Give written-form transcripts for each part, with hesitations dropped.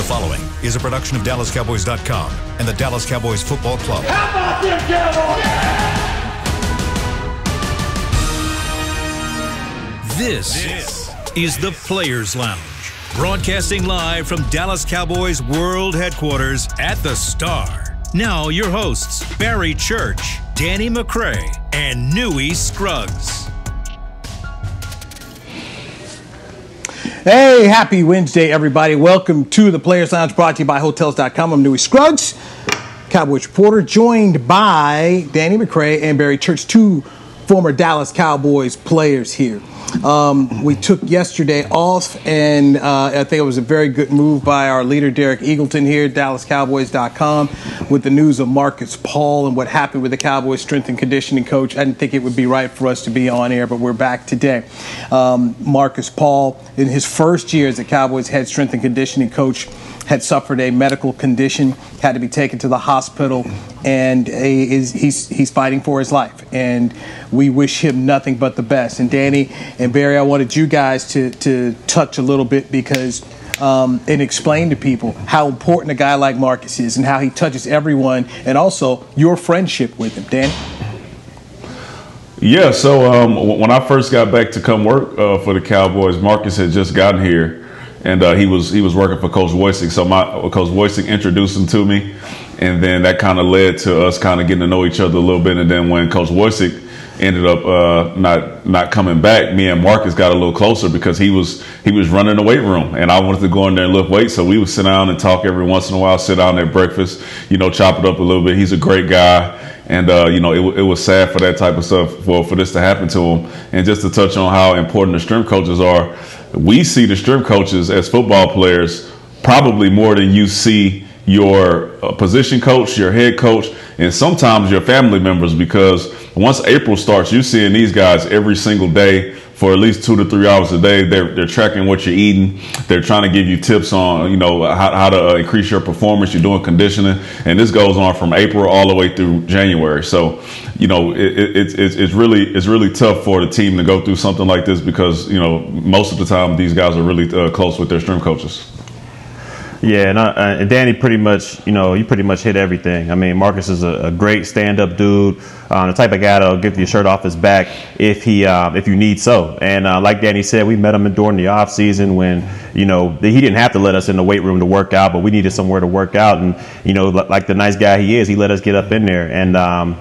The following is a production of DallasCowboys.com and the Dallas Cowboys Football Club. How about them Cowboys? Yeah! This is the Players Lounge, broadcasting live from Dallas Cowboys World Headquarters at the Star. Now your hosts, Barry Church, Danny McCray, and Newy Scruggs. Hey, happy Wednesday, everybody. Welcome to the Players Lounge, brought to you by Hotels.com. I'm Newy Scruggs, Cowboys reporter, joined by Danny McCray and Barry Church, two former Dallas Cowboys players here. We took yesterday off, and I think it was a very good move by our leader, Derek Eagleton, here at DallasCowboys.com, with the news of Marcus Paul and what happened with the Cowboys strength and conditioning coach. I didn't think it would be right for us to be on air, but we're back today. Marcus Paul, in his first year as the Cowboys head strength and conditioning coach, had suffered a medical condition, had to be taken to the hospital, and he's fighting for his life. And we wish him nothing but the best. And Danny and Barry, I wanted you guys to touch a little bit because and explain to people how important a guy like Marcus is and how he touches everyone, and also your friendship with him. Danny? Yeah, so when I first got back to come work for the Cowboys, Marcus had just gotten here. And he was working for Coach Woysick, so Coach Woysick introduced him to me, and then that kind of led to us kind of getting to know each other a little bit. And then when Coach Woysick ended up not coming back, me and Marcus got a little closer because he was running the weight room, and I wanted to go in there and lift weights. So we would sit down and talk every once in a while, sit down at breakfast, chop it up a little bit. He's a great guy. And, it was sad for that type of stuff, for this to happen to him. And just to touch on how important the strength coaches are, we see the strength coaches as football players probably more than you see your position coach, your head coach, and sometimes your family members, because once April starts, you're seeing these guys every single day for at least 2 to 3 hours a day. They're tracking what you're eating. They're trying to give you tips on, how to increase your performance. You're doing conditioning, and this goes on from April all the way through January. So, it's really tough for the team to go through something like this because, most of the time these guys are really close with their strength coaches. Yeah, and Danny pretty much, you pretty much hit everything. I mean, Marcus is a great stand-up dude, the type of guy that'll give you a shirt off his back if you need so. And like Danny said, we met him during the off season when, he didn't have to let us in the weight room to work out, but we needed somewhere to work out. And, like the nice guy he is, he let us get up in there. And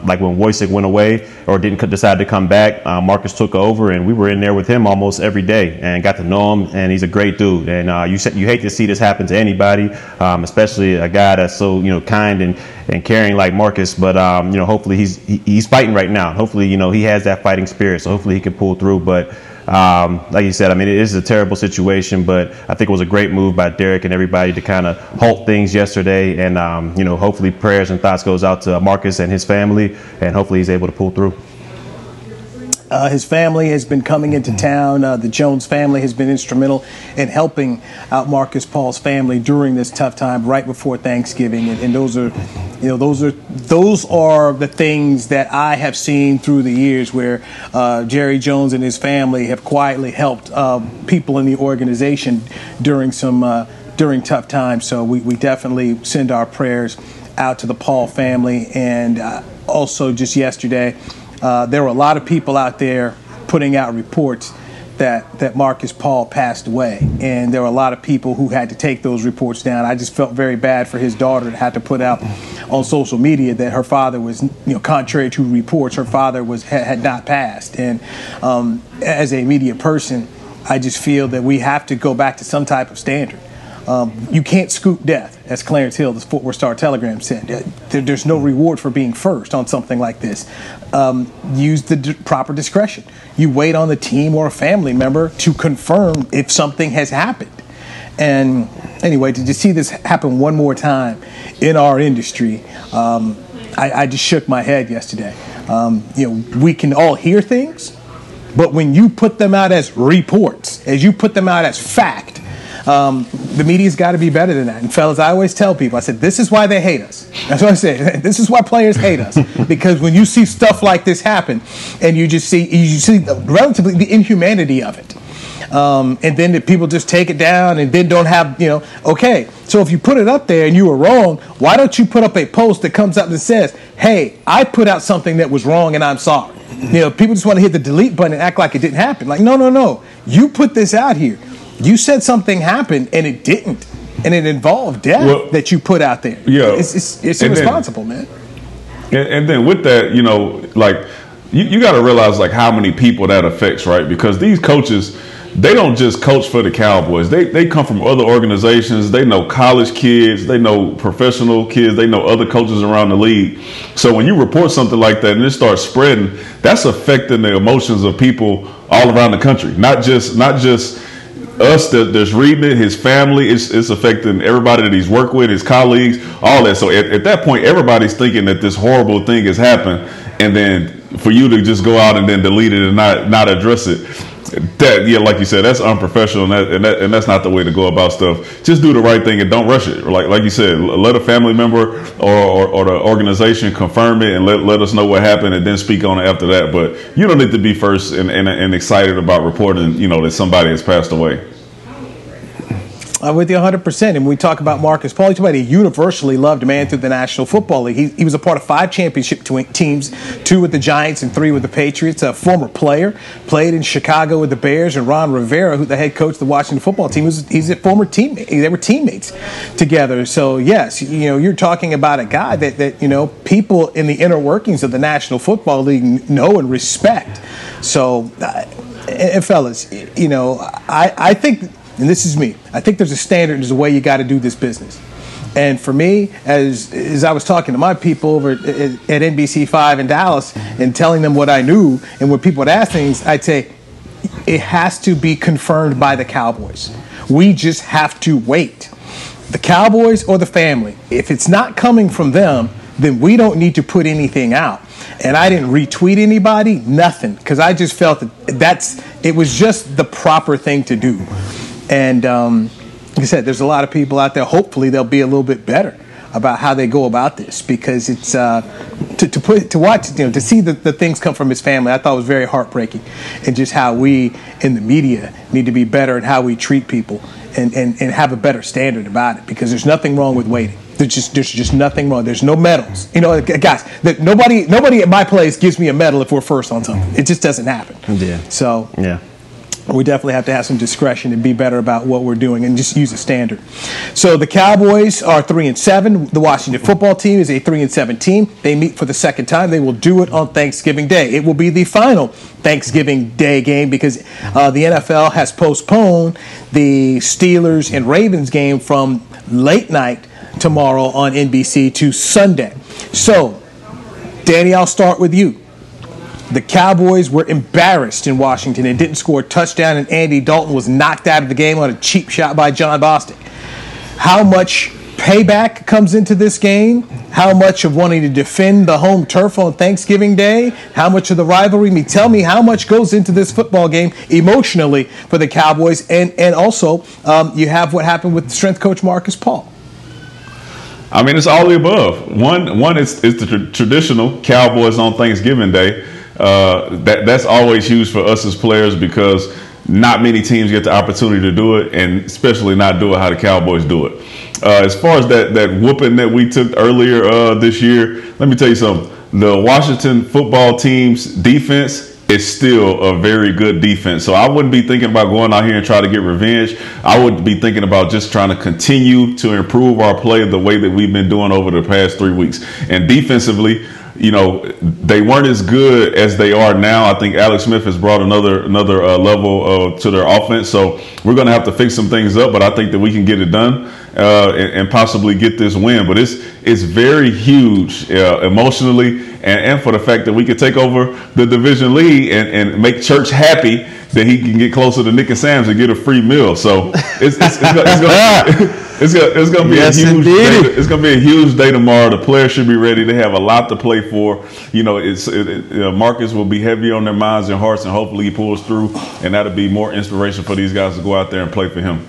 like when Woysick went away or didn't decide to come back, Marcus took over, and we were in there with him almost every day and got to know him. And he's a great dude. And you hate to see this happen to anybody. Especially a guy that's so kind and caring like Marcus, but hopefully he's fighting right now. Hopefully he has that fighting spirit, so hopefully he can pull through. But like you said, I mean, it is a terrible situation, but I think it was a great move by Derek and everybody to kind of halt things yesterday. And hopefully prayers and thoughts goes out to Marcus and his family, and hopefully he's able to pull through. His family has been coming into town. The Jones family has been instrumental in helping out Marcus Paul's family during this tough time right before Thanksgiving. And those are the things that I have seen through the years where Jerry Jones and his family have quietly helped people in the organization during tough times. So we definitely send our prayers out to the Paul family. And also just yesterday, there were a lot of people out there putting out reports that Marcus Paul passed away, and there were a lot of people who had to take those reports down. I just felt very bad for his daughter to have to put out on social media that her father was, contrary to reports, her father had not passed. And as a media person, I just feel that we have to go back to some type of standard. You can't scoop death, as Clarence Hill, the Fort Worth Star-Telegram said. There's no reward for being first on something like this. Use the proper discretion. You wait on the team or a family member to confirm if something has happened. And anyway, to just see this happen one more time in our industry, I just shook my head yesterday. We can all hear things, but when you put them out as reports, as you put them out as fact, the media's got to be better than that. And fellas, I always tell people, I said, this is why they hate us. That's what I say. This is why players hate us. Because when you see stuff like this happen, and you see relatively the inhumanity of it. And then the people just take it down and then don't have, okay. So if you put it up there and you were wrong, why don't you put up a post that comes up and says, hey, I put out something that was wrong and I'm sorry. People just want to hit the delete button and act like it didn't happen. Like, no. You put this out here. You said something happened and it didn't. And it involved death that you put out there. Yeah. It's irresponsible, man. And then with that, like you got to realize like how many people that affects, right? Because these coaches, they don't just coach for the Cowboys. They come from other organizations. They know college kids. They know professional kids. They know other coaches around the league. So when you report something like that and it starts spreading, that's affecting the emotions of people all around the country. Not just us that's reading it, his family. It's affecting everybody that he's worked with, his colleagues, all that. So at that point, everybody's thinking that this horrible thing has happened, and then for you to just go out and then delete it and not address it, that, like you said, that's unprofessional, and that's not the way to go about stuff. Just do the right thing and don't rush it. Like you said, let a family member or the organization confirm it and let us know what happened, and then speak on it after that. But you don't need to be first and excited about reporting, that somebody has passed away. I'm with you 100%. And when we talk about Marcus Paul, he's a universally loved man through the National Football League. He was a part of 5 championship teams, 2 with the Giants and 3 with the Patriots. A former player, played in Chicago with the Bears, and Ron Rivera, who's the head coach of the Washington football team, he's a former teammate. They were teammates together. So yes, you're talking about a guy that people in the inner workings of the National Football League know and respect. So, and fellas, I think. And this is me. I think there's a standard, there's a way you got to do this business. And for me, as I was talking to my people over at NBC5 in Dallas and telling them what I knew, and when people would ask things, I'd say, it has to be confirmed by the Cowboys. We just have to wait. The Cowboys or the family, if it's not coming from them, then we don't need to put anything out. And I didn't retweet anybody, nothing, because I just felt that it was just the proper thing to do. And like I said, there's a lot of people out there. Hopefully, they'll be a little bit better about how they go about this, because it's to watch, to see the things come from his family. I thought it was very heartbreaking, and just how we in the media need to be better at how we treat people and have a better standard about it, because there's nothing wrong with waiting. There's just nothing wrong. There's no medals. Guys, nobody at my place gives me a medal if we're first on something. It just doesn't happen. Yeah. So yeah. We definitely have to have some discretion and be better about what we're doing and just use a standard. So the Cowboys are 3-7. The Washington football team is a 3-7 team. They meet for the second time. They will do it on Thanksgiving Day. It will be the final Thanksgiving Day game, because the NFL has postponed the Steelers and Ravens game from late night tomorrow on NBC to Sunday. So, Danny, I'll start with you. The Cowboys were embarrassed in Washington and didn't score a touchdown, and Andy Dalton was knocked out of the game on a cheap shot by John Bostic. How much payback comes into this game? How much of wanting to defend the home turf on Thanksgiving Day? How much of the rivalry? Tell me how much goes into this football game emotionally for the Cowboys, and also you have what happened with strength coach Marcus Paul. I mean, it's all the above. One is the traditional Cowboys on Thanksgiving Day. That's always huge for us as players, because not many teams get the opportunity to do it, and especially not do it how the Cowboys do it. As far as that whooping that we took earlier this year, let me tell you something. The Washington football team's defense is still a very good defense. So I wouldn't be thinking about going out here and try to get revenge. I would be thinking about just trying to continue to improve our play the way that we've been doing over the past 3 weeks. And defensively, they weren't as good as they are now. I think Alex Smith has brought another level to their offense. So we're going to have to fix some things up, but I think that we can get it done and possibly get this win. But it's very huge emotionally, and for the fact that we could take over the division lead and make Church happy that he can get closer to Nick and Sam's and get a free meal. So it's going to be a huge day. It's going to be a huge day tomorrow. The players should be ready. They have a lot to play for. Marcus will be heavy on their minds and hearts, and hopefully he pulls through, and that'll be more inspiration for these guys to go out there and play for him.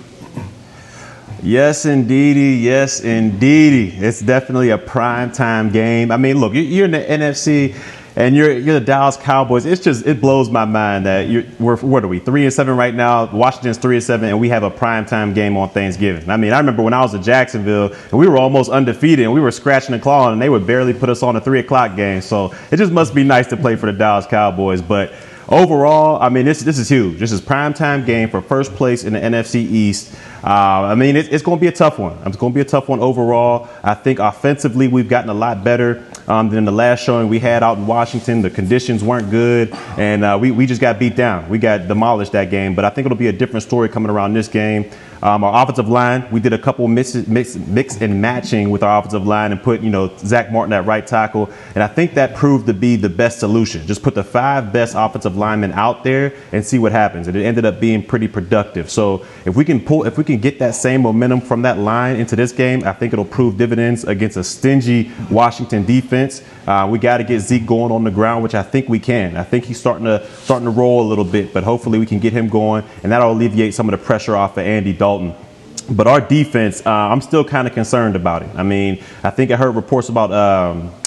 Yes, indeedy. Yes, indeedy. It's definitely a primetime game. I mean, look, you're in the NFC. and you're the Dallas Cowboys. It blows my mind that we're 3-7 right now. Washington's 3-7, and we have a primetime game on Thanksgiving. I mean, I remember when I was at Jacksonville and we were almost undefeated and we were scratching and clawing, and they would barely put us on a 3 o'clock game. So it just must be nice to play for the Dallas Cowboys. But overall, I mean, this is huge. This is primetime game for first place in the NFC East. I mean, it's going to be a tough one. It's going to be a tough one overall. I think offensively we've gotten a lot better than the last showing we had out in Washington. The conditions weren't good, and we just got beat down. We got demolished that game. But I think it'll be a different story coming around this game. Our offensive line, we did a couple mix and matching with our offensive line and put, Zach Martin at right tackle. And I think that proved to be the best solution. Just put the 5 best offensive linemen out there and see what happens. And it ended up being pretty productive. So if we can get that same momentum from that line into this game, I think it'll prove dividends against a stingy Washington defense. We got to get Zeke going on the ground, which I think we can. I think he's starting to roll a little bit, but hopefully we can get him going, and that'll alleviate some of the pressure off of Andy Dalton. But our defense, I'm still kind of concerned about it. I mean, I think I heard reports about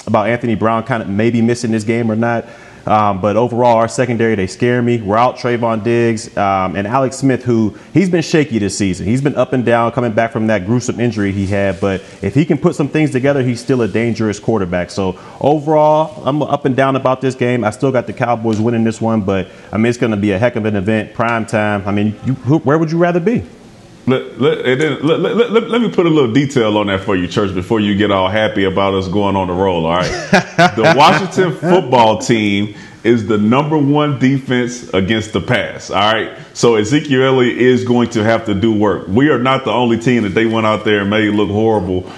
Anthony Brown kind of maybe missing this game or not. But overall, our secondary, they scare me. We're out Trayvon Diggs and Alex Smith, who he's been shaky this season. He's been up and down coming back from that gruesome injury he had. But if he can put some things together, he's still a dangerous quarterback. So overall, I'm up and down about this game. I still got the Cowboys winning this one. But, I mean, it's going to be a heck of an event, prime time. I mean, where would you rather be? Let me put a little detail on that for you, Church, before you get all happy about us going on the roll, all right? The Washington football team is the #1 defense against the pass, all right? So Ezekiel Elliott is going to have to do work. We are not the only team that they went out there and made look horrible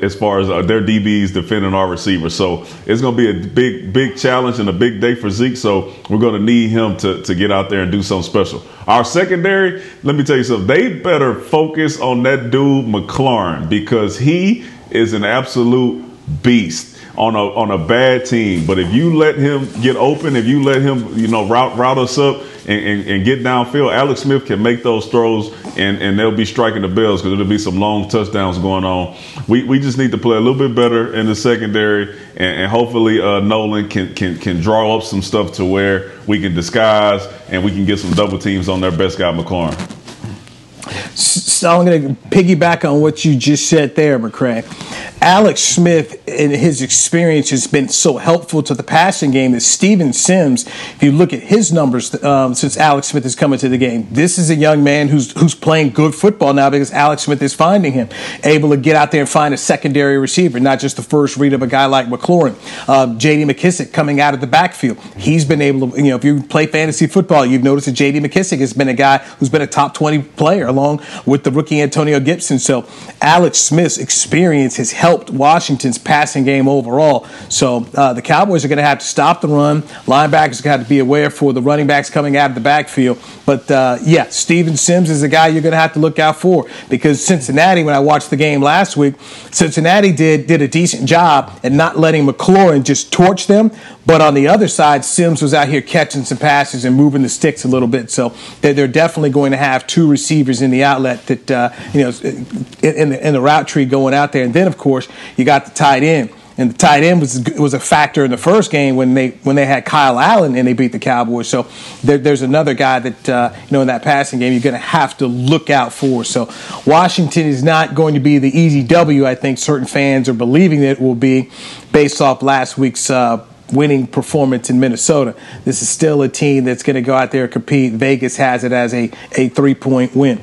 as far as their DBs defending our receivers. So it's going to be a big challenge and a big day for Zeke. So we're going to need him to get out there and do something special. Our secondary, let me tell you something. They better focus on that dude McLaurin, because he is an absolute beast on a bad team. But if you let him get open, if you let him, route us up and get downfield, Alex Smith can make those throws and they'll be striking the bells, because there'll be some long touchdowns going on. We just need to play a little bit better in the secondary, and hopefully Nolan can draw up some stuff to where we can disguise and we can get some double teams on their best guy, McLaurin. So I'm going to piggyback on what you just said there, McCray. Alex Smith and his experience has been so helpful to the passing game that Steven Sims, if you look at his numbers since Alex Smith has come into the game, this is a young man who's playing good football now because Alex Smith is finding him, able to get out there and find a secondary receiver, not just the first read of a guy like McLaurin. J.D. McKissick coming out of the backfield. He's been able to, if you play fantasy football, you've noticed that J.D. McKissick has been a guy who's been a top 20 player along with the rookie Antonio Gibson. So Alex Smith's experience has helped Washington's passing game overall. So the Cowboys are going to have to stop the run. Linebackers are going to have to be aware for the running backs coming out of the backfield. But Steven Sims is a guy you're going to have to look out for, because Cincinnati, when I watched the game last week, Cincinnati did a decent job at not letting McLaurin just torch them. But on the other side, Sims was out here catching some passes and moving the sticks a little bit. So they're definitely going to have 2 receivers in the outlet that, in the route tree going out there. And then, of course, you got the tight end. And the tight end was a factor in the first game when they had Kyle Allen and they beat the Cowboys. So there's another guy that in that passing game you're going to have to look out for. So Washington is not going to be the easy W I think certain fans are believing that it will be, based off last week's winning performance in Minnesota. This is still a team that's going to go out there and compete. Vegas has it as a 3-point win.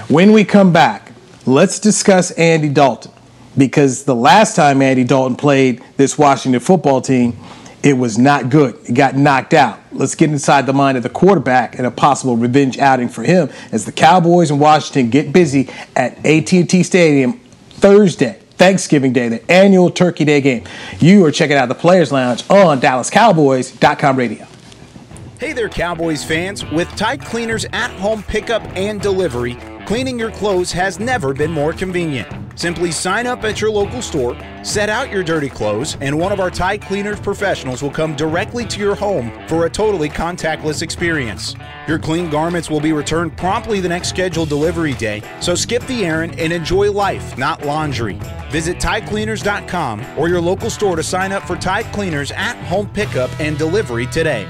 When we come back, let's discuss Andy Dalton, because the last time Andy Dalton played this Washington football team, it was not good. It got knocked out. Let's get inside the mind of the quarterback and a possible revenge outing for him as the Cowboys and Washington get busy at AT&T Stadium Thursday, Thanksgiving Day, the annual Turkey Day game. You are checking out the Players Lounge on DallasCowboys.com radio. Hey there, Cowboys fans. With Tide Cleaners at-home pickup and delivery, cleaning your clothes has never been more convenient. Simply sign up at your local store, set out your dirty clothes, and one of our Tide Cleaners professionals will come directly to your home for a totally contactless experience. Your clean garments will be returned promptly the next scheduled delivery day, so skip the errand and enjoy life, not laundry. Visit TideCleaners.com or your local store to sign up for Tide Cleaners at-home pickup and delivery today.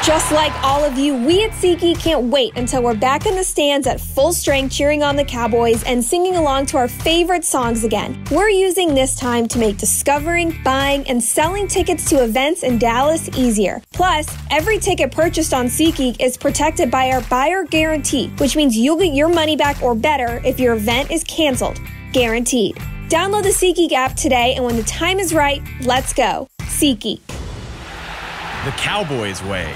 Just like all of you, we at SeatGeek can't wait until we're back in the stands at full strength cheering on the Cowboys and singing along to our favorite songs again. We're using this time to make discovering, buying, and selling tickets to events in Dallas easier. Plus, every ticket purchased on SeatGeek is protected by our buyer guarantee, which means you'll get your money back or better if your event is canceled. Guaranteed. Download the SeatGeek app today, and when the time is right, let's go. SeatGeek. The Cowboys way,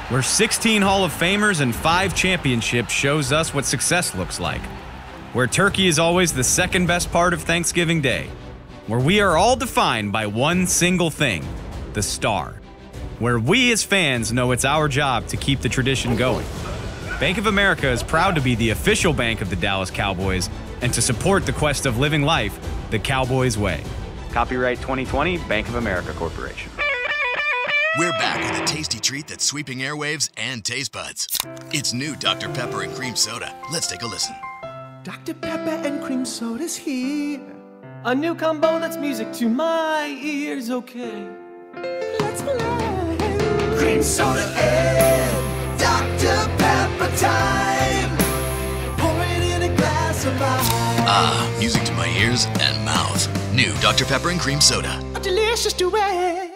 where 16 Hall of Famers and 5 championships shows us what success looks like. Where turkey is always the second best part of Thanksgiving Day. Where we are all defined by one single thing, the star. Where we as fans know it's our job to keep the tradition going. Bank of America is proud to be the official bank of the Dallas Cowboys and to support the quest of living life the Cowboys way. Copyright 2020, Bank of America Corporation. We're back with a tasty treat that's sweeping airwaves and taste buds. It's new Dr. Pepper and Cream Soda. Let's take a listen. Dr. Pepper and Cream Soda's here. A new combo that's music to my ears, okay. Let's play. Cream Soda and Dr. Pepper time. Pour it in a glass of ice. Ah, music to my ears and mouth. New Dr. Pepper and Cream Soda. A delicious duet.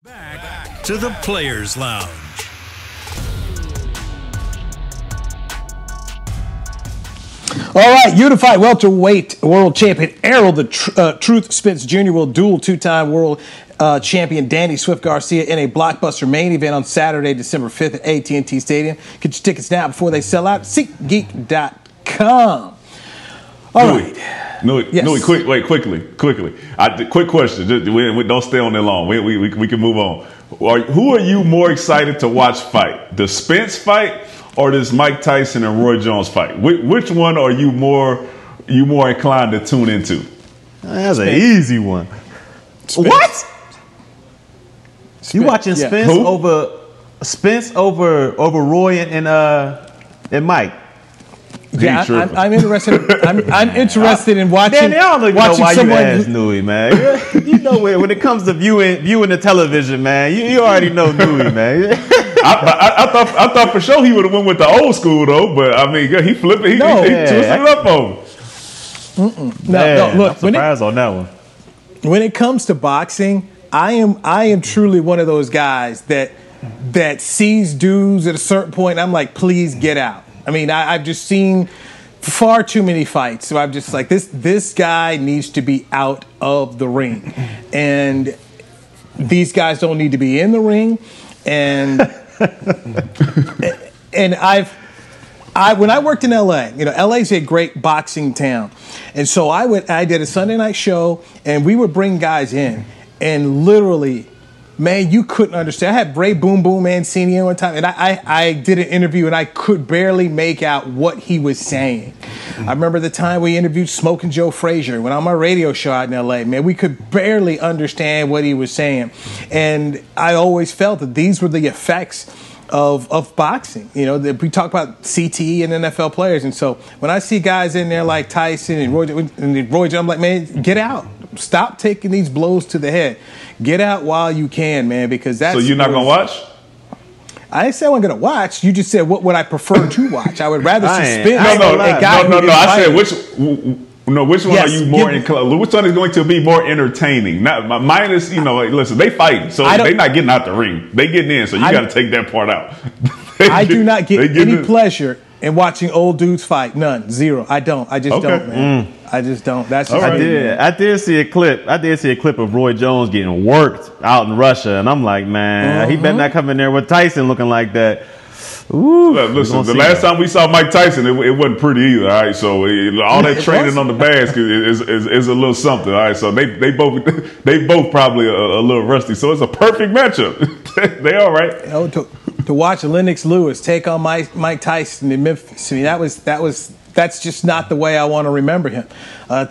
Back to the Players Lounge. All right, unified welterweight world champion Errol the Truth Spence Jr. will duel two-time world champion Danny Swift Garcia in a blockbuster main event on Saturday, December 5th at AT&T Stadium. Get your tickets now before they sell out. SeatGeek.com. All right. Newy, quickly. Quick question. We don't stay on there long. We can move on. Who are you more excited to watch fight? The Spence fight or this Mike Tyson and Roy Jones fight? Which one are you more inclined to tune into? That's an easy one. Spence. What? Spence. You watching Yeah. Spence over Roy and Mike? Yeah, I'm interested. I'm interested in watching. Danny, I don't even know why you asked who, Newy, man. You know when it comes to viewing the television, man. You already know Newy, man. I thought for sure he would have went with the old school though, but I mean he flipped it. He twisted it up on him. No, look. I'm surprised on that one. When it comes to boxing, I am truly one of those guys that sees dudes at a certain point. And I'm like, please get out. I mean, I've just seen far too many fights. So I'm just like, this guy needs to be out of the ring. And these guys don't need to be in the ring. And when I worked in LA, LA's a great boxing town. And so I did a Sunday night show and we would bring guys in and literally, man, you couldn't understand. I had Ray Boom Boom Mancini one time, and I did an interview, and I could barely make out what he was saying. I remember the time we interviewed Smoking Joe Frazier when on my radio show out in L.A., man, we could barely understand what he was saying. And I always felt that these were the effects of boxing. We talk about CTE and NFL players, and so when I see guys in there like Tyson and Roy, I'm like, man, get out. Stop taking these blows to the head. Get out while you can, man, because that's... So you're not going to watch? I didn't say I wasn't going to watch. You just said, what would I prefer to watch? I would rather suspend a guy No, I said, which one are you more inclined... Which one is going to be more entertaining? Not minus, listen, they fighting, so they're not getting out the ring. They getting in, so you got to take that part out. I do not get any pleasure in watching old dudes fight. None. Zero. I don't. I just don't, man. I just don't. That's just I did see a clip. I did see a clip of Roy Jones getting worked out in Russia, and I'm like, man, he better not come in there with Tyson looking like that. Ooh, listen, the last time we saw Mike Tyson, it wasn't pretty either. All right, so all that training on the basket is a little something. All right, so they both probably a little rusty. So it's a perfect matchup. They all right. To watch Lennox Lewis take on Mike Tyson in Memphis. I mean, that That's just not the way I want to remember him.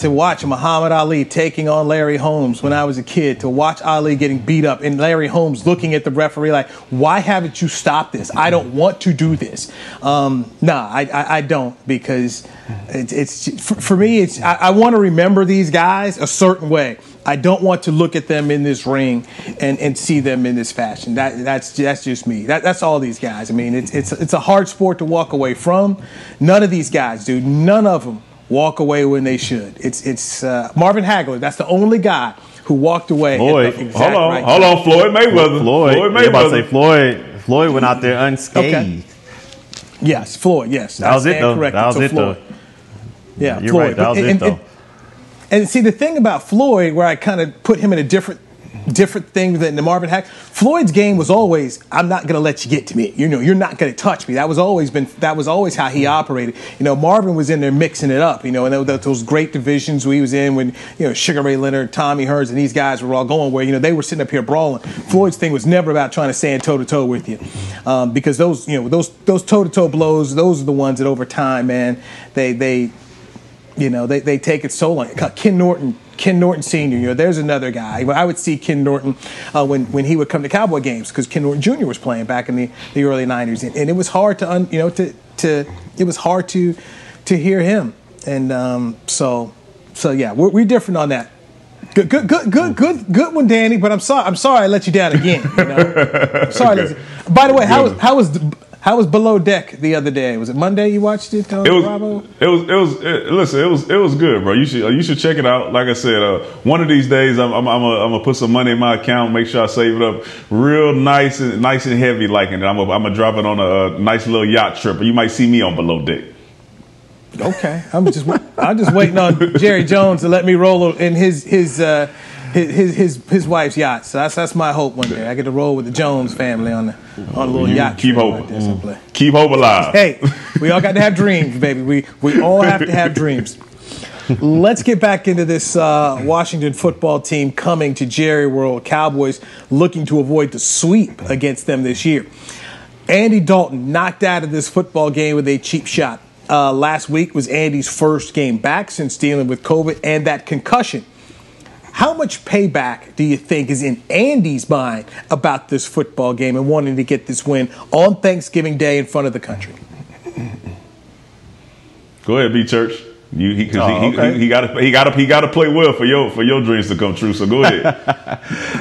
To watch Muhammad Ali taking on Larry Holmes when I was a kid, to watch Ali getting beat up and Larry Holmes looking at the referee like, why haven't you stopped this? I don't want to do this. I don't, because for me, I want to remember these guys a certain way. I don't want to look at them in this ring and see them in this fashion. That's just me. That's all these guys. I mean, it's a hard sport to walk away from. None of these guys, dude. None of them walk away when they should. It's Marvin Hagler. That's the only guy who walked away. Floyd, at the exact right hold on, Floyd Mayweather. Floyd Mayweather. About to say Floyd went out there unscathed. Okay. Yes, Floyd. Yes, that was it though. Correct. That was it Floyd. though. Yeah, you're Floyd. right. That was it though. And see, the thing about Floyd, where I kind of put him in a different thing than the Marvin Hagler, Floyd's game was always, I'm not going to let you get to me. You know, you're not going to touch me. That was always how he operated. You know, Marvin was in there mixing it up, you know, and those great divisions he was in when, you know, Sugar Ray Leonard, Tommy Hearns, and these guys were all going where, you know, they were sitting up here brawling. Floyd's thing was never about trying to stand toe-to-toe with you, because those toe-to-toe blows, those are the ones that over time, man, they take it so long. Ken Norton Sr., you know, there's another guy. I would see Ken Norton when he would come to Cowboy games, because Ken Norton Jr. was playing back in the early 90s, and it was hard it was hard to hear him, and so yeah, we're different on that. Good one, Danny. But I'm sorry I let you down again. You know, sorry. By the way, how was Below Deck the other day? Was it Monday you watched it on Bravo? It was good, bro. You should check it out. Like I said, one of these days I'm gonna put some money in my account, make sure I save it up real nice and heavy, like, and I'm gonna drop it on a nice little yacht trip. You might see me on Below Deck. Okay, I'm just waiting on Jerry Jones to let me roll in his wife's yacht. So that's my hope one day. I get to roll with the Jones family on a little yacht. Keep hope. Like Keep hope alive. Hey, we all got to have dreams, baby. We all have to have dreams. Let's get back into this Washington football team coming to Jerry World. Cowboys looking to avoid the sweep against them this year. Andy Dalton knocked out of this football game with a cheap shot. Last week was Andy's first game back since dealing with COVID and that concussion. How much payback do you think is in Andy's mind about this football game and wanting to get this win on Thanksgiving Day in front of the country? Go ahead, B Church. He got to play well for your dreams to come true. So go ahead.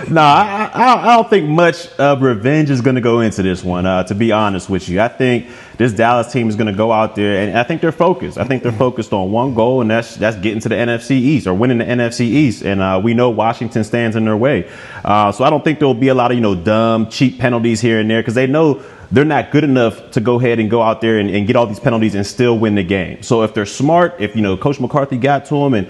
No, I don't think much of revenge is going to go into this one. To be honest with you, I think this Dallas team is going to go out there, and I think they're focused. I think they're focused on one goal, and that's getting to the NFC East or winning the NFC East. And we know Washington stands in their way. So I don't think there will be a lot of dumb, cheap penalties here and there, because they know they're not good enough to go ahead and go out there and get all these penalties and still win the game. So if they're smart, if Coach McCarthy got to them and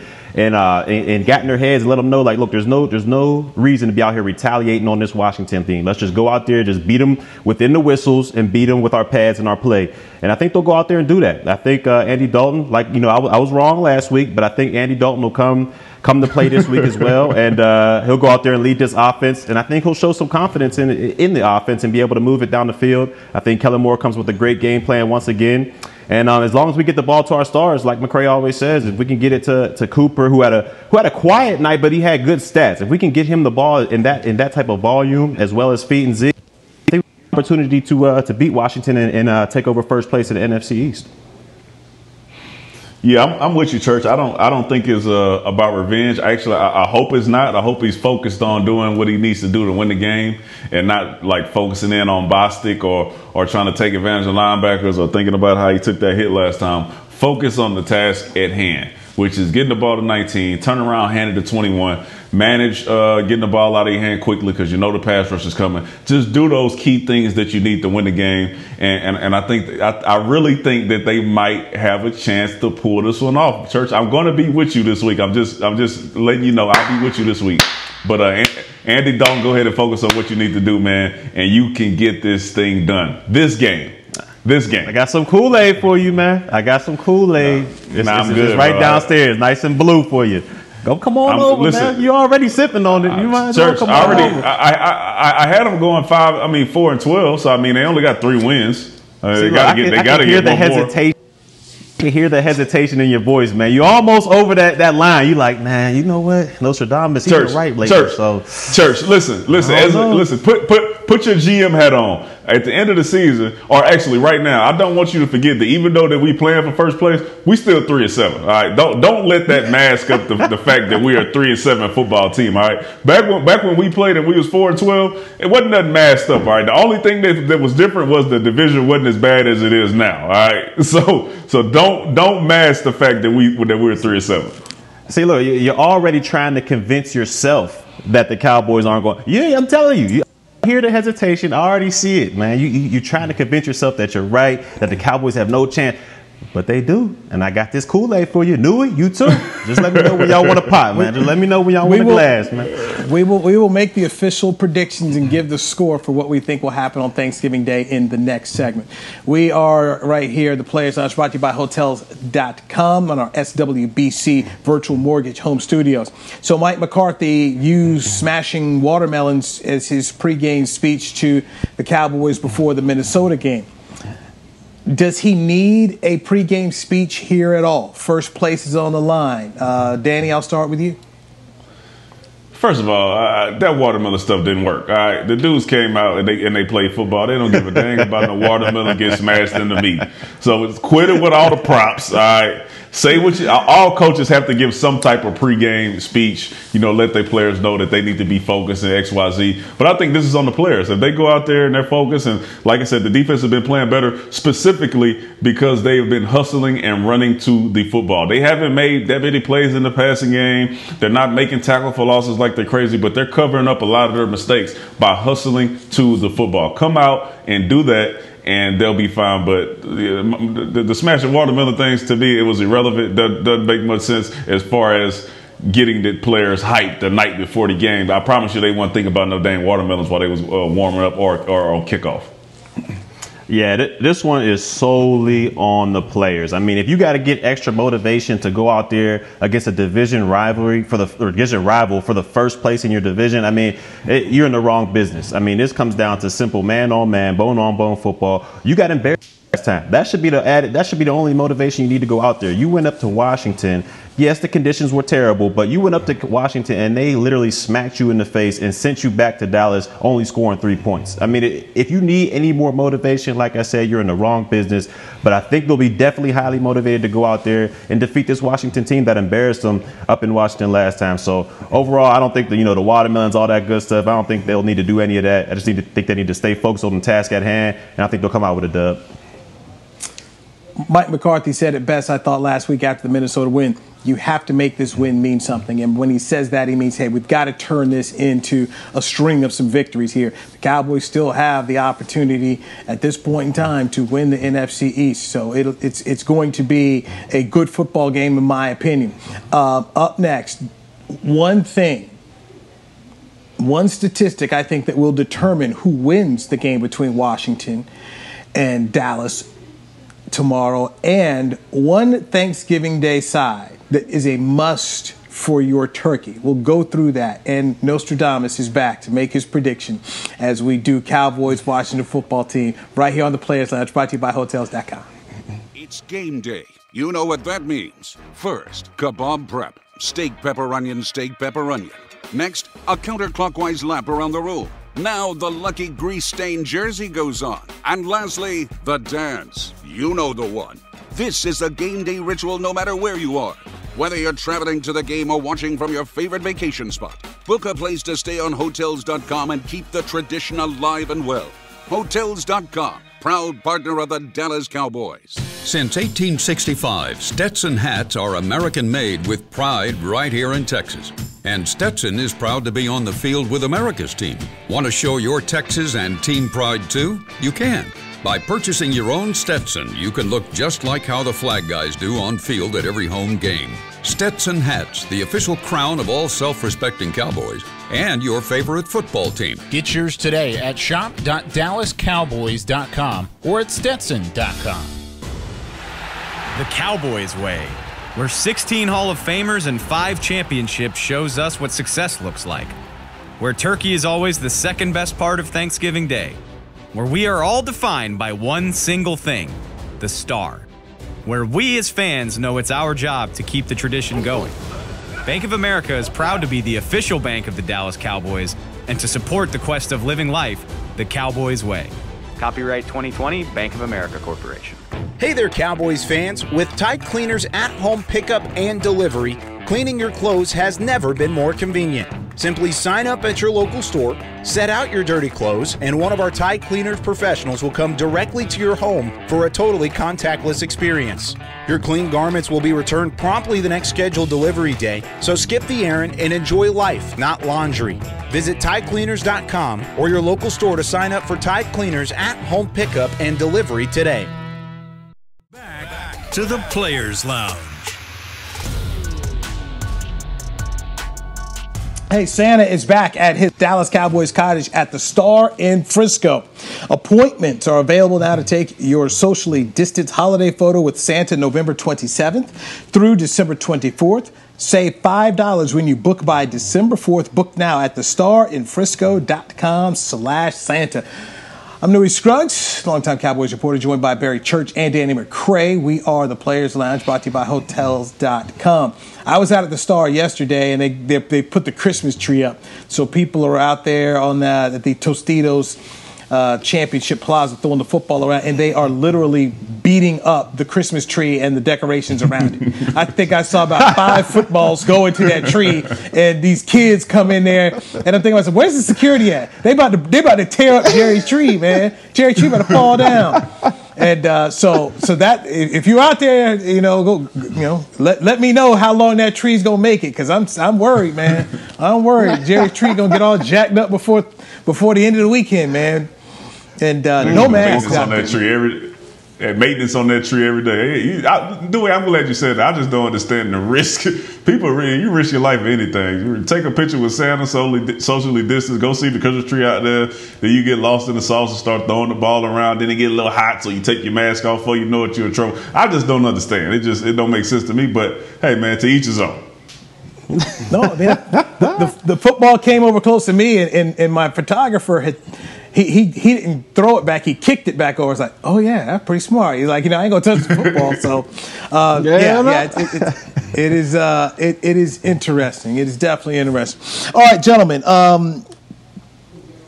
got in their heads and let them know, like, look, there's no reason to be out here retaliating on this Washington team. Let's just go out there, just beat them within the whistles and beat them with our pads and our play. And I think they'll go out there and do that. I think Andy Dalton, I was wrong last week, but I think Andy Dalton will come to play this week as well, and he'll go out there and lead this offense, and I think he'll show some confidence in the offense and be able to move it down the field. I think Kellen Moore comes with a great game plan once again, and as long as we get the ball to our stars, like McCray always says, if we can get it to Cooper, who had a quiet night, but he had good stats. If we can get him the ball in that type of volume, as well as Feet and Zeke, I think we have an opportunity to beat Washington and take over first place in the NFC East. Yeah, I'm with you, Church. I don't think it's about revenge. Actually, I hope it's not. I hope he's focused on doing what he needs to do to win the game, and not like focusing in on Bostic or trying to take advantage of linebackers or thinking about how he took that hit last time. Focus on the task at hand, which is getting the ball to 19, turn around, hand it to 21, manage getting the ball out of your hand quickly because you know the pass rush is coming. Just do those key things that you need to win the game. And I think I really think that they might have a chance to pull this one off. Church, I'm going to be with you this week. I'm just letting you know I'll be with you this week. But Andy Dalton, go ahead and focus on what you need to do, man, and you can get this thing done. This game. I got some Kool-Aid for you, man. I got some Kool-Aid. It's right downstairs, nice and blue for you. Come on over, man. You're already sipping on it. You might as well come on over. I had them going 4-12. So they only got 3 wins. They got to get one more. can hear the hesitation in your voice, man. You almost over that line. You like, man, you know what? Nostradamus, he's right later. Church, listen. Put your GM hat on. At the end of the season, or actually right now, I don't want you to forget that even though that we playing for first place, we still 3-7. All right, don't let that mask up the fact that we are a 3-7 football team. All right, back when we played and we was 4-12, it wasn't nothing masked up. All right, the only thing that was different was the division wasn't as bad as it is now. All right, so don't mask the fact that we're 3-7. See, look, you're already trying to convince yourself that the Cowboys aren't going. Yeah, I'm telling you. Hear the hesitation. I already see it, man. You're trying to convince yourself that you're right, that the Cowboys have no chance. But they do. And I got this Kool-Aid for you. Newy, you too. Just let me know when y'all want a pot, man. Just let me know when y'all want a glass, man. We will make the official predictions and give the score for what we think will happen on Thanksgiving Day in the next segment. We are right here, the Players Lounge, brought to you by Hotels.com on our SWBC Virtual Mortgage Home Studios. So Mike McCarthy used smashing watermelons as his pregame speech to the Cowboys before the Minnesota game. Does he need a pregame speech here at all? First place is on the line. Danny, I'll start with you. First of all, that watermelon stuff didn't work. All right, the dudes came out and they played football. They don't give a dang about no watermelon getting smashed in the meat. So quit it with all the props. All right, say what you. All coaches have to give some type of pregame speech. You know, let their players know that they need to be focused in X, Y, Z. But I think this is on the players. If they go out there and they're focused, and like I said, the defense has been playing better specifically because they've been hustling and running to the football. They haven't made that many plays in the passing game. They're not making tackle for losses like they're crazy, but they're covering up a lot of their mistakes by hustling to the football. Come out and do that, and they'll be fine. But the smashing watermelon things, to me, it was irrelevant. Doesn't make much sense as far as getting the players hyped the night before the game. I promise you they weren't thinking about no dang watermelons while they was warming up or on kickoff. Yeah, this one is solely on the players. I mean, if you got to get extra motivation to go out there against a division rivalry against your rival for the first place in your division, I mean, you're in the wrong business. I mean, this comes down to simple man-on-man, bone-on-bone football. You got embarrassed last time. That should be the only motivation you need to go out there. You went up to Washington. Yes, the conditions were terrible, but you went up to Washington and they literally smacked you in the face and sent you back to Dallas, only scoring 3 points. I mean, if you need any more motivation, like I said, you're in the wrong business. But I think they'll be definitely highly motivated to go out there and defeat this Washington team that embarrassed them up in Washington last time. So overall, I don't think the watermelons, all that good stuff, I don't think they'll need to do any of that. I just think they need to stay focused on the task at hand, and I think they'll come out with a dub. Mike McCarthy said it best, I thought, last week after the Minnesota win. You have to make this win mean something. And when he says that, he means, hey, we've got to turn this into a string of some victories here. The Cowboys still have the opportunity at this point in time to win the NFC East. So it's going to be a good football game, in my opinion. Up next, one statistic I think that will determine who wins the game between Washington and Dallas tomorrow, and one Thanksgiving Day side that is a must for your turkey. We'll go through that, and Nostradamus is back to make his prediction as we do Cowboys Washington football team right here on the Players Lounge, brought to you by Hotels.com. It's game day. You know what that means. First, kebab prep. Steak, pepper, onion, steak, pepper, onion. Next, a counterclockwise lap around the room. Now the lucky grease-stained jersey goes on. And lastly, the dance. You know the one. This is a game day ritual no matter where you are. Whether you're traveling to the game or watching from your favorite vacation spot, book a place to stay on Hotels.com and keep the tradition alive and well. Hotels.com, proud partner of the Dallas Cowboys. Since 1865, Stetson hats are American-made with pride right here in Texas. And Stetson is proud to be on the field with America's team. Want to show your Texas and team pride too? You can. By purchasing your own Stetson, you can look just like how the flag guys do on field at every home game. Stetson hats, the official crown of all self-respecting Cowboys and your favorite football team. Get yours today at shop.dallascowboys.com or at stetson.com. The Cowboys way, where 16 Hall of Famers and 5 championships shows us what success looks like. Where turkey is always the second best part of Thanksgiving Day. Where we are all defined by one single thing, the star. where we as fans know it's our job to keep the tradition going. Bank of America is proud to be the official bank of the Dallas Cowboys and to support the quest of living life the Cowboys way. Copyright 2020, Bank of America Corporation. Hey there, Cowboys fans. With Tide Cleaners at-home pickup and delivery, cleaning your clothes has never been more convenient. Simply sign up at your local store, set out your dirty clothes, and one of our Tide Cleaners professionals will come directly to your home for a totally contactless experience. Your clean garments will be returned promptly the next scheduled delivery day, so skip the errand and enjoy life, not laundry. Visit TideCleaners.com or your local store to sign up for Tide Cleaners at-home pickup and delivery today. Back to the Players Lounge. Hey, Santa is back at his Dallas Cowboys cottage at the Star in Frisco. Appointments are available now to take your socially distanced holiday photo with Santa November 27th through December 24th. Save $5 when you book by December 4th. Book now at thestarinfrisco.com/Santa. I'm Newy Scruggs, longtime Cowboys reporter, joined by Barry Church and Danny McCray. We are the Players Lounge, brought to you by Hotels.com. I was out at the Star yesterday, and they put the Christmas tree up. So people are out there on at the Tostitos Championship Plaza throwing the football around, and they are literally beating up the Christmas tree and the decorations around it. I think I saw about 5 footballs go into that tree, and these kids come in there, and I'm thinking to myself, where's the security at? They about to tear up Jerry's tree, man. Jerry's tree about to fall down. And so that if you're out there, let me know how long that tree's gonna make it, because I'm worried, man. I'm worried Jerry's tree gonna get all jacked up before the end of the weekend, man. And no mask on that tree maintenance on that tree every day. Dewey, I'm glad you said that. I just don't understand the risk. People you risk your life for anything. You take a picture with Santa, socially distanced, go see the Christmas tree out there, then you get lost in the sauce and start throwing the ball around, then it get a little hot, so you take your mask off before you know it, you're in trouble. I just don't understand. It don't make sense to me, but hey, man, to each his own. No, I mean, the football came over close to me, and my photographer had. He didn't throw it back. He kicked it back over. It's like, oh yeah, that's pretty smart. He's like, I ain't gonna touch the football. So, it is interesting. It is definitely interesting. All right, gentlemen,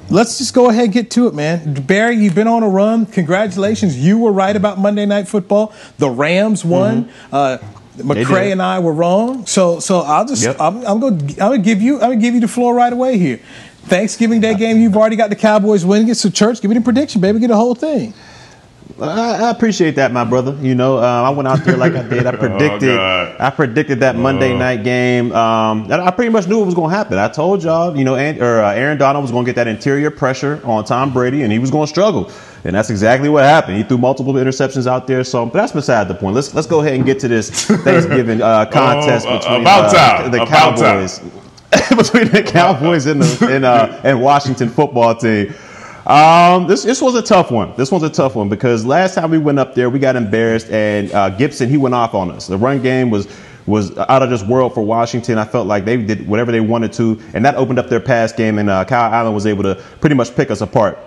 let's just go ahead and get to it, man. Barry, you've been on a run. Congratulations. You were right about Monday Night Football. The Rams won. McCray and I were wrong. So I'll just I'm gonna give you the floor right away here. Thanksgiving Day game, you've already got the Cowboys winning it. So, Church, give me the prediction, baby. Get the whole thing. I appreciate that, my brother. I went out there like I did. I predicted that Monday night game. I pretty much knew it was going to happen. I told y'all, Aaron Donald was going to get that interior pressure on Tom Brady, and he was going to struggle. And that's exactly what happened. He threw multiple interceptions out there. So, but that's beside the point. Let's go ahead and get to this Thanksgiving contest between the Cowboys. Between the Cowboys and Washington football team. This was a tough one. This one's a tough one because last time we went up there, we got embarrassed, and Gibson, he went off on us. The run game was out of this world for Washington. I felt like they did whatever they wanted to, and that opened up their pass game, and Kyle Allen was able to pretty much pick us apart.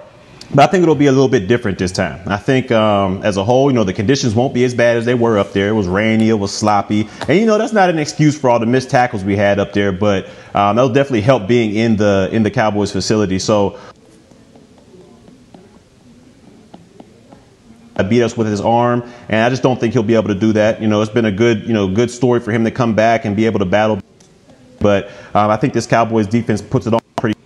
But I think it'll be a little bit different this time. I think as a whole, the conditions won't be as bad as they were up there. It was rainy, it was sloppy. And, that's not an excuse for all the missed tackles we had up there, but that'll definitely help being in the Cowboys facility. So beat us with his arm, and I just don't think he'll be able to do that. It's been a good story for him to come back and be able to battle. But I think this Cowboys defense puts it on pretty.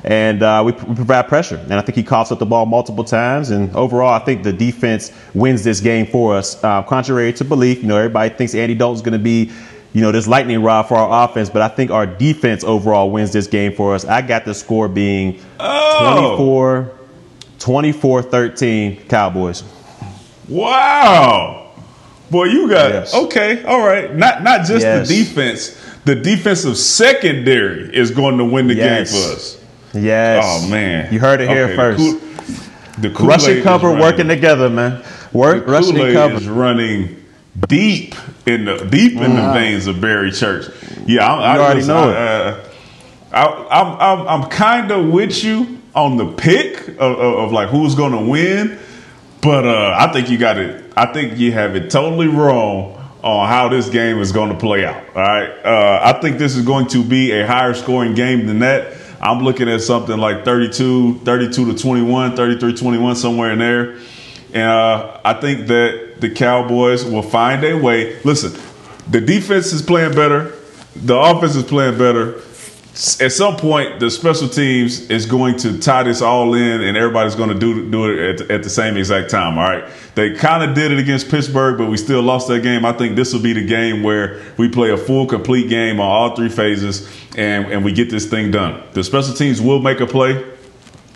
And we provide pressure. And I think he coughs up the ball multiple times. And overall, I think the defense wins this game for us. Contrary to belief, everybody thinks Andy Dalton's going to be, this lightning rod for our offense. But I think our defense overall wins this game for us. I got the score being 24-13 Cowboys. Wow. Boy, you got okay. All right. Not just the defense. The defensive secondary is going to win the game for us. Yes. Oh, man. You heard it here first. The rushing cover working together, man. Rushing cover is running deep in the veins of Barry Church. Yeah, I already know it. I'm kind of with you on the pick of like who's going to win, But I think you got it. I think you have it totally wrong on how this game is going to play out. All right. I think this is going to be a higher scoring game than that. I'm looking at something like 32 to 21, 33-21, somewhere in there. And I think that the Cowboys will find a way. Listen, the defense is playing better. The offense is playing better. At some point, the special teams is going to tie this all in, and everybody's going to do it at the same exact time. All right, they kind of did it against Pittsburgh, but we still lost that game. I think this will be the game where we play a full, complete game on all three phases, and we get this thing done. The special teams will make a play.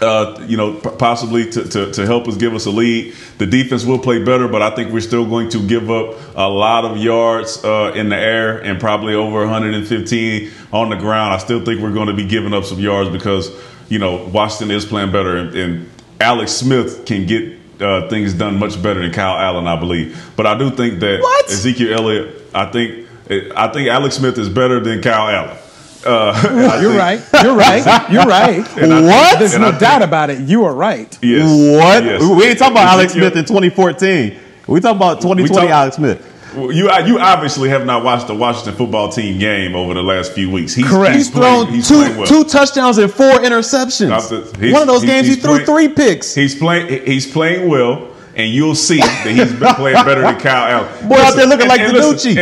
Possibly to help us give us a lead. The defense will play better, but I think we're still going to give up a lot of yards in the air and probably over 115 on the ground. I still think we're going to be giving up some yards because, Washington is playing better, and Alex Smith can get things done much better than Kyle Allen, I believe. But I do think that Ezekiel Elliott, I think Alex Smith is better than Kyle Allen. You're right. What? There's no doubt about it. You are right. Yes. What? Yes. We ain't talking about Alex Smith in 2014. We talking about 2020 Alex Smith. You obviously have not watched the Washington football team game over the last few weeks. Correct. He's thrown two touchdowns and 4 interceptions. One of those games he threw 3 picks. He's playing well, and you'll see that he's been playing better than Kyle Allen. Boy, out there looking like DiNucci.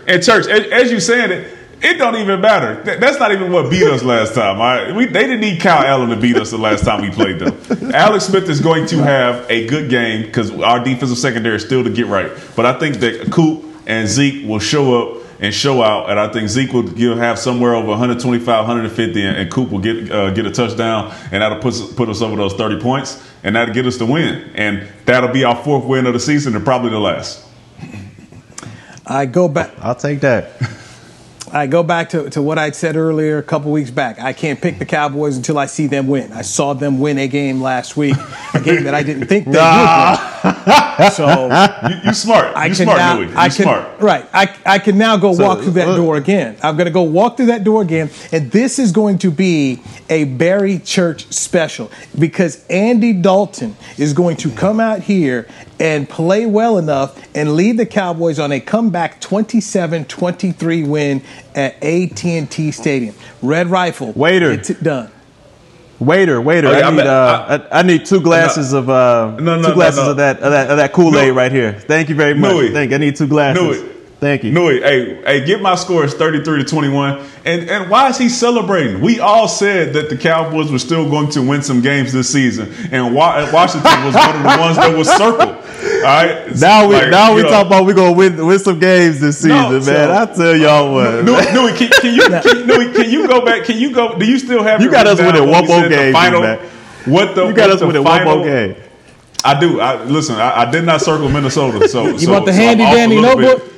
And church, as you saying it. It don't even matter. That's not even what beat us last time. They didn't need Kyle Allen to beat us the last time we played them. Alex Smith is going to have a good game because our defensive secondary is still to get right. But I think that Coop and Zeke will show up and show out, and I think Zeke will have somewhere over 125, 150, and Coop will get a touchdown, and that'll put us over those 30 points, and that'll get us the win. And that'll be our 4th win of the season and probably the last. I go back. I'll take that. I go back to what I said earlier a couple weeks back. I can't pick the Cowboys until I see them win. I saw them win a game last week, a game that I didn't think they would win. So you smart. Smart. Right. I can now go walk through that door again. I'm going to go walk through that door again, and this is going to be a Barry Church special because Andy Dalton is going to come out here and play well enough and lead the Cowboys on a comeback 27-23 win at AT&T Stadium. Red Rifle gets it done. Waiter! I need 2 glasses of that Kool-Aid right here. Thank you very much. I need 2 glasses. Thank you. Newy, hey, get my score is 33-21. And why is he celebrating? We all said that the Cowboys were still going to win some games this season, and Washington was one of the ones that was circled. All right. Now we talk about we're gonna win some games this season, man. I tell y'all what. Newy, can you go back? Can you go? Do you still have? You got us winning one more game, man. You got us winning one more game. I do. Listen. I did not circle Minnesota. So you want the handy dandy notebook?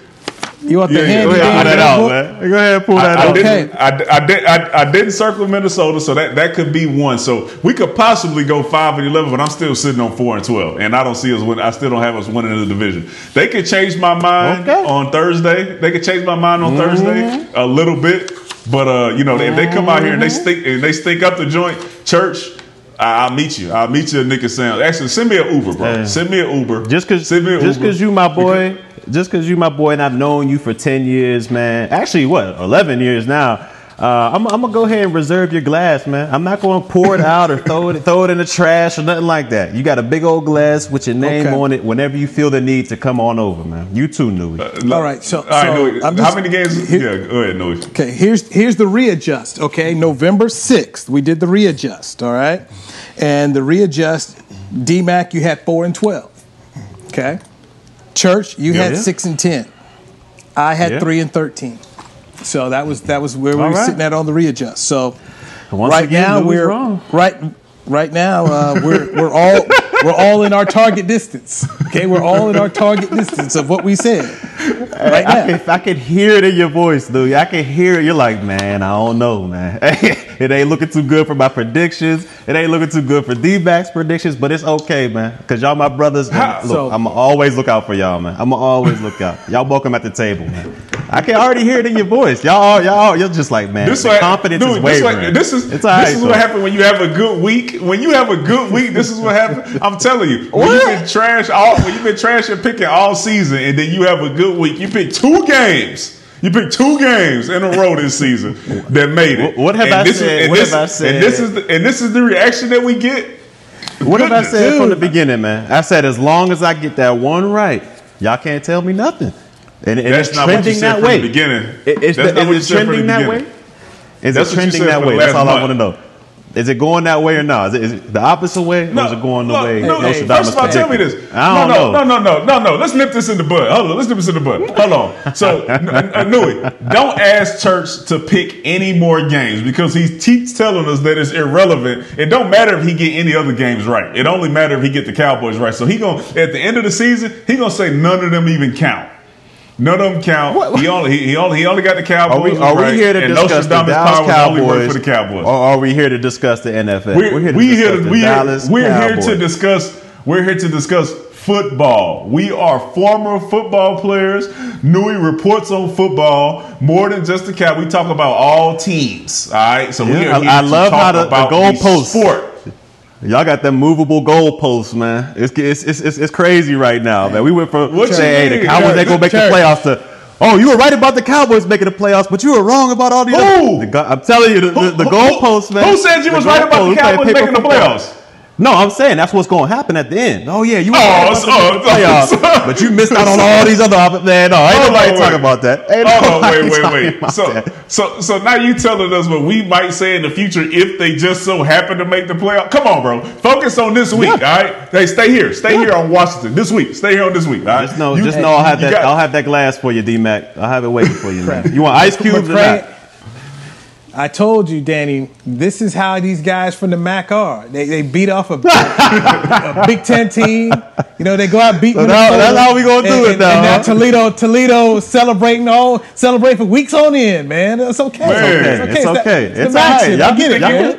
You want the handy dandy notebook? Man. Go ahead and pull that out. Okay. I didn't circle Minnesota, so that could be one. So we could possibly go 5-11, but I'm still sitting on 4-12, and I don't see us win. I still don't have us winning the division. They could change my mind on Thursday. They could change my mind on Thursday a little bit, but if they come out here and they stink up the joint, Church. I'll meet you. I'll meet you at Nick and Sam. Actually, send me an Uber, bro. Send me an Uber. Just because you my boy. Just because you my boy and I've known you for 10 years, man. Actually, 11 years now. I'm gonna go ahead and reserve your glass, man. I'm not gonna pour it out or throw it in the trash or nothing like that. You got a big old glass with your name on it. Whenever you feel the need to come on over, man. You too, Newy. All right, so how many games? Go ahead, Newy. Okay, here's the readjust. Okay, November 6th, we did the readjust. All right, and the readjust, D-Mac, you had 4-12. Okay. Church, you had 6-10. I had 3-13. So that was where we were sitting at on the readjust. So right now we're all in our target distance. Okay, we're all in our target distance of what we said. Right now. I can hear it in your voice, dude. I can hear it. You're like, man, I don't know, man. It ain't looking too good for my predictions. It ain't looking too good for D-Bac's predictions, but it's okay, man. Because y'all my brothers. Look, I'm going to always look out for y'all, man. I'm going to always look out. Y'all welcome at the table, man. I can already hear it in your voice. You're just like, man, the confidence is wavering. This is what happened when you have a good week. When you have a good week, this is what happens. I'm telling you. When you've been trashing picking all season, and then you have a good week, you pick 2 games. You picked 2 games in a row this season that made it. What have I said? And this is the reaction that we get. What have I said from the beginning, man? I said as long as I get that one right, y'all can't tell me nothing. And that's it's not what you trending said that from way. the beginning. Is it trending that way? Is it trending that way? That's all I want to know. Is it going that way or not? Is it the opposite way, or is it going the way? First of all, tell me this. I don't know. No. Let's nip this in the bud. Hold on. So, Newy, don't ask Church to pick any more games because he keeps telling us that it's irrelevant. It don't matter if he get any other games right. It only matters if he get the Cowboys right. So he gonna at the end of the season, he gonna say none of them even count. None of them count. What? He only got the Cowboys. Are we here to discuss the Dallas Cowboys? For the Cowboys. Or are we here to discuss the NFL? We're here to discuss football. We are former football players. Newy reports on football more than just the Cowboys. We talk about all teams. All right. So I love how the goalposts. Sport. Y'all got them movable goalposts, man. It's crazy right now, man. We went from saying, hey, the Cowboys ain't gonna make the playoffs to, oh, you were right about the Cowboys making the playoffs, but you were wrong about all the other. I'm telling you, the goalposts, man. Who said you was right about the Cowboys making the playoffs? No, I'm saying that's what's going to happen at the end. Oh, yeah, you were playoffs, but you missed out on all these other man. No, ain't nobody talking about that. Wait. So now you telling us what we might say in the future if they just so happen to make the playoffs? Come on, bro. Focus on this week, all right? Hey, stay here on Washington this week. Stay here on this week, all right? Just know I'll have that glass for you, D-Mac. I'll have it waiting for you, man. You want ice cubes or not? I told you, Danny, this is how these guys from the MAC are. They beat off a Big Ten team. You know, they go out beating. That's how we gonna do it now. And now Toledo celebrating for weeks on end, man. It's okay. It's okay. It's all right. Y'all get it, man.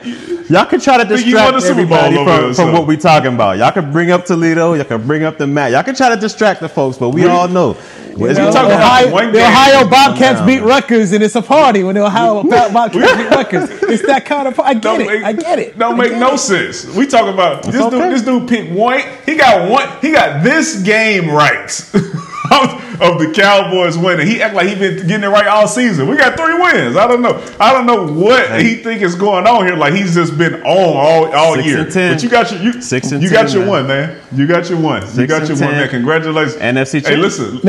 Y'all can try to distract everybody from what we talking about. Y'all can bring up Toledo. Y'all can bring up the MAC. Y'all can try to distract the folks, but we all know. The Ohio Bobcats beat Rutgers, and it's a party when the Ohio Bobcats beat Rutgers. It's that kind of. I get it. Don't make no sense. We talking about this dude picked one. He got this game right of the Cowboys winning. He act like he been getting it right all season. We got 3 wins. I don't know what he think is going on here. Like he's just been on all year. But you got your one, man. You got your one. You got your one, man. Congratulations. NFC. Hey, listen.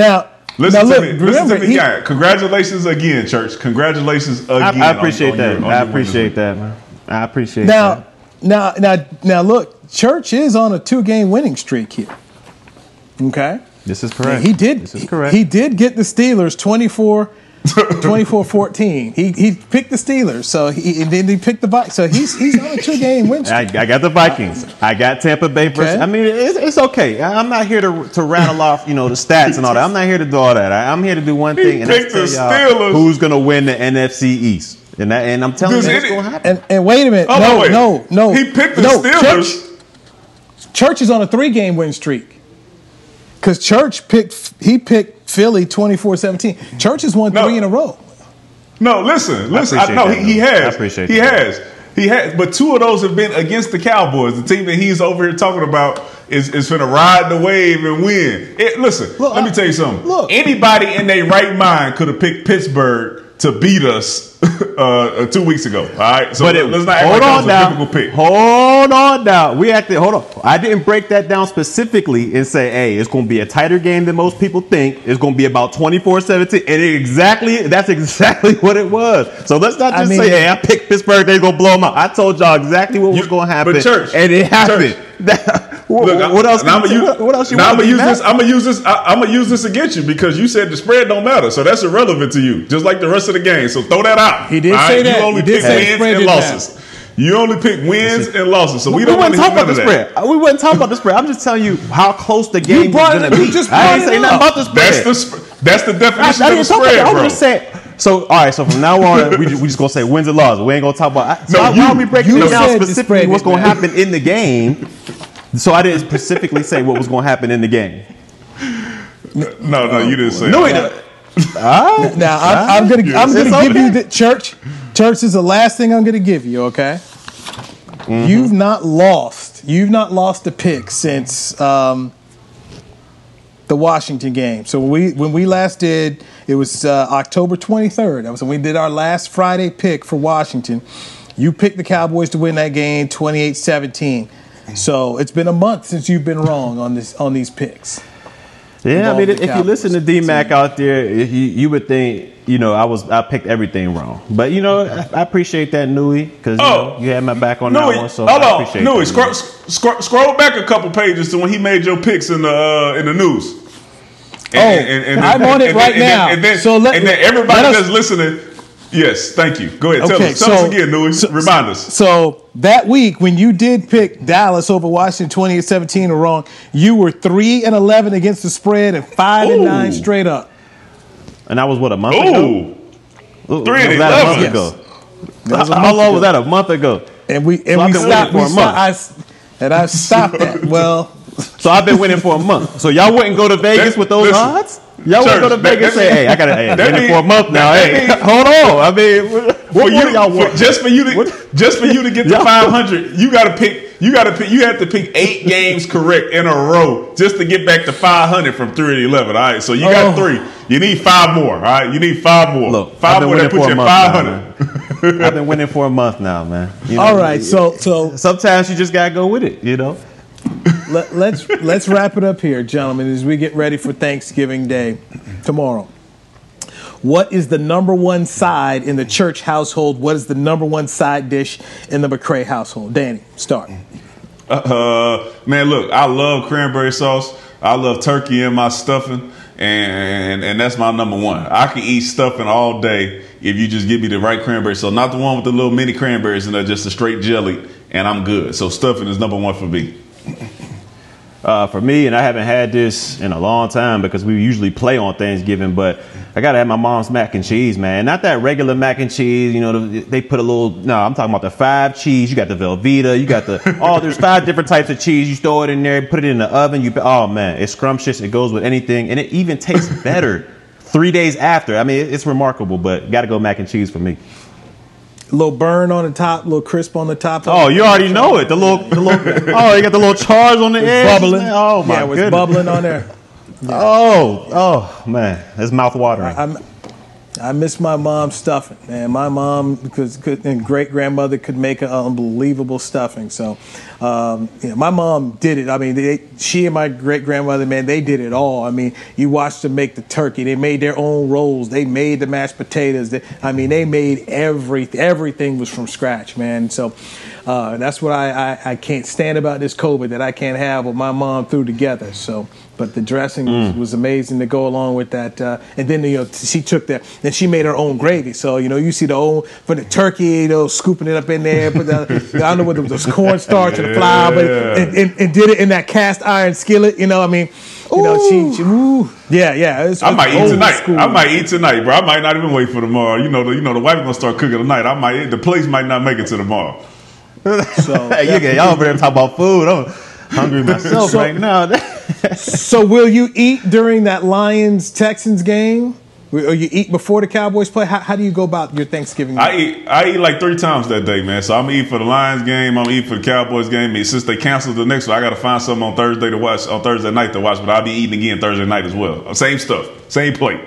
Listen to me, guy. Congratulations again, Church. Congratulations again. I appreciate that. I appreciate that, man. I appreciate that. Now, look, Church is on a 2-game winning streak here. Okay? This is correct. This is correct. He did get the Steelers 24-14. He picked the Steelers, so then he picked the Vikings. So he's on a 2-game win streak. I got the Vikings. I got Tampa Bay. I mean, it's okay. I'm not here to rattle off, the stats and all that. I'm not here to do all that. I'm here to do one thing, and that's tell y'all who's going to win the NFC East. And I'm telling you what's going to happen. And wait a minute. No. He picked the Steelers. Church is on a 3-game win streak. Because Church picked Philly 24-17. Church has won 3 in a row. No, listen. He has. But 2 of those have been against the Cowboys. The team that he's over here talking about is finna ride the wave and win. Let me tell you something. Anybody in their right mind could have picked Pittsburgh to beat us 2 weeks ago. All right, so let's not act like that was a typical pick. Hold on now. Hold on. I didn't break that down specifically and say, hey, it's going to be a tighter game than most people think. It's going to be about 24-17, and that's exactly what it was. So let's not just say, hey, I picked Pittsburgh, they're going to blow them out. I told y'all exactly what was going to happen, and it happened. What else? I'm gonna use this against you because you said the spread don't matter, so that's irrelevant to you. Just like the rest of the game. So throw that out. He did say that. You only pick wins and losses. You only pick wins and losses. So we don't want to talk about the spread. We wouldn't talk about the spread. I'm just telling you how close the game is going to be. I didn't say nothing about the spread. That's the definition of the spread, bro. I'm just saying. So all right. So from now on, we just gonna say wins and losses. We ain't gonna talk about. Why are we breaking it down specifically what's gonna happen in the game? So I didn't specifically say what was going to happen in the game. No, you didn't say. No, Now I'm gonna give you the church. Church is the last thing I'm gonna give you. Okay. Mm-hmm. You've not lost a pick since the Washington game. So when we last did, it was October 23rd. That was when we did our last Friday pick for Washington. You picked the Cowboys to win that game 28-17. So it's been a month since you've been wrong on these picks. Yeah, I mean, if you listen to D-Mac out there, you would think, I picked everything wrong. But, I appreciate that, Newy, because you had my back on that one. So I appreciate Newy, scroll back a couple pages to when he made your picks in the news. I'm on it right now. And then everybody that's listening. Yes, thank you. Go ahead. Tell us again, Newy. Remind us. So that week, when you did pick Dallas over Washington 20-17 or wrong, you were 3-11 against the spread and 5-9 straight up. And that was what, a month ago? 3-11 ago. How long was that? A month ago. And we stopped for a month. I stopped that. Well, so I've been winning for a month. So y'all wouldn't go to Vegas with those odds? Y'all wouldn't go to Vegas and say, "Hey, I got to win for a month now." Hey, hold on. I mean, what y'all want? Just for you to get to 500, you got to pick. You have to pick 8 games correct in a row just to get back to 500 from 3-11. All right, so you got 3. You need 5 more. All right, you need 5 more. Look, 5 more that put you at 500. I've been winning for a month now, man. All right, so sometimes you just gotta go with it, Let's wrap it up here, gentlemen, as we get ready for Thanksgiving Day tomorrow. What is the number one side in the Church household? What is the number one side dish in the McCray household? Danny, start. Man, look, I love cranberry sauce. I love turkey in my stuffing, and that's my number one. I can eat stuffing all day if you just give me the right cranberry sauce. Not the one with the little mini cranberries in there, just a straight jelly, and I'm good. So stuffing is number one for me. For me, and I haven't had this in a long time because we usually play on Thanksgiving, but I gotta have my mom's mac and cheese, man. Not that regular mac and cheese, they put a little, no, I'm talking about the 5 cheese. You got the Velveeta, you got there's 5 different types of cheese. You throw it in there, put it in the oven, oh man, it's scrumptious, it goes with anything, and it even tastes better 3 days after. I mean, it's remarkable, but gotta go mac and cheese for me. A little burn on the top, a little crisp on the top. Oh, you already know it. The little oh, you got the little charge on the edge. Bubbling. Oh my goodness. Yeah, it was bubbling on there. Yeah. Oh man, it's mouth watering. I miss my mom's stuffing, man. My mom and great grandmother could make an unbelievable stuffing. So, my mom did it. I mean, she and my great grandmother, man, they did it all. I mean, you watched them make the turkey. They made their own rolls. They made the mashed potatoes. They made everything was from scratch, man. So, that's what I can't stand about this COVID that I can't have what my mom threw together. So. But the dressing was amazing to go along with that. And then, she took that and she made her own gravy. So, you see for the turkey, scooping it up in there, put I don't know what those cornstarch and flour, but and did it in that cast iron skillet. Yeah. I might eat tonight, bro. I might not even wait for tomorrow. The wife gonna start cooking tonight. The place might not make it to tomorrow. So y'all over there talking about food. I'm hungry myself right now. So will you eat during that Lions-Texans game? Or you eat before the Cowboys play? How do you go about your Thanksgiving? I eat like 3 times that day, man. So I'm going to eat for the Lions game. I'm going to eat for the Cowboys game. And since they canceled the next one, I got to find something on Thursday night to watch. But I'll be eating again Thursday night as well. Same stuff. Same plate.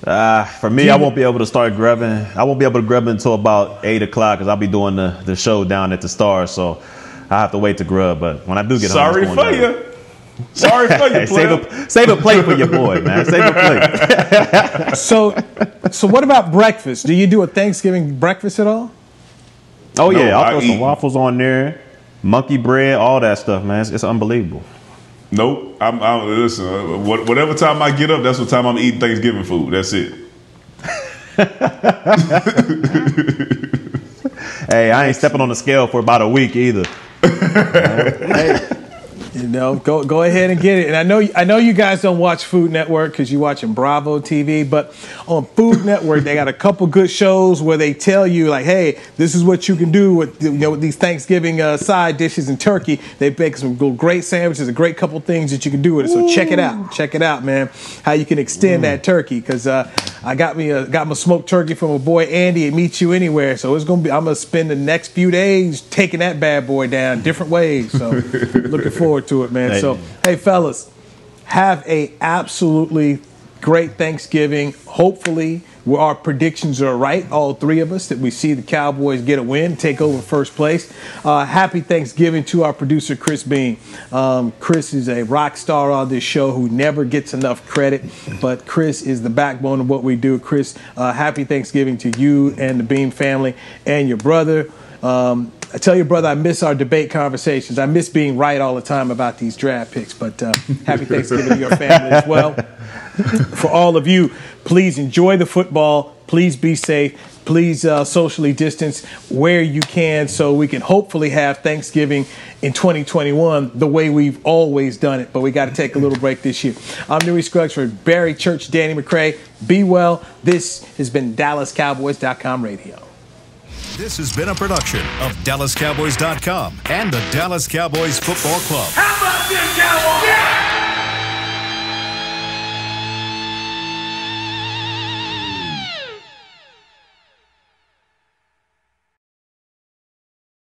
For me, I won't be able to start grubbing. I won't be able to grub until about 8 o'clock because I'll be doing the show down at the Star. So I have to wait to grub. But when I do get home, sorry for you. Sorry for you, player. Save a plate for your boy, man. Save a plate. So what about breakfast? Do you do a Thanksgiving breakfast at all? Oh, yeah. I'll throw some waffles on there, monkey bread, all that stuff, man. It's unbelievable. Nope. Listen, whatever time I get up, that's what time I'm eating Thanksgiving food. That's it. Hey, I ain't stepping on the scale for about a week either. Hey. Go ahead and get it. And I know you guys don't watch Food Network because you're watching Bravo TV, but on Food Network they got a couple good shows where they tell you like, hey, this is what you can do with with these Thanksgiving side dishes and turkey. They bake some great sandwiches, a great couple things that you can do with it. So check it out, man. How you can extend that turkey, because I got my smoked turkey from a boy Andy at Meet You Anywhere. So I'm gonna spend the next few days taking that bad boy down different ways. So looking forward to it, man. Hey. So hey, fellas, have a absolutely great Thanksgiving. Hopefully our predictions are right, all three of us, that we see the Cowboys get a win, take over first place. Happy Thanksgiving to our producer, Chris Bean. Chris is a rock star on this show who never gets enough credit, but Chris is the backbone of what we do. Chris, happy Thanksgiving to you and the Bean family and your brother. I tell your brother I miss our debate conversations. I miss being right all the time about these draft picks, but happy Thanksgiving to your family as well. For all of you, please enjoy the football. Please be safe. Please socially distance where you can so we can hopefully have Thanksgiving in 2021 the way we've always done it. But we got to take a little break this year. I'm Newy Scruggs for Barry, Church, Danny McCray. Be well. This has been DallasCowboys.com radio. This has been a production of DallasCowboys.com and the Dallas Cowboys Football Club. How about this, Cowboys? Yeah!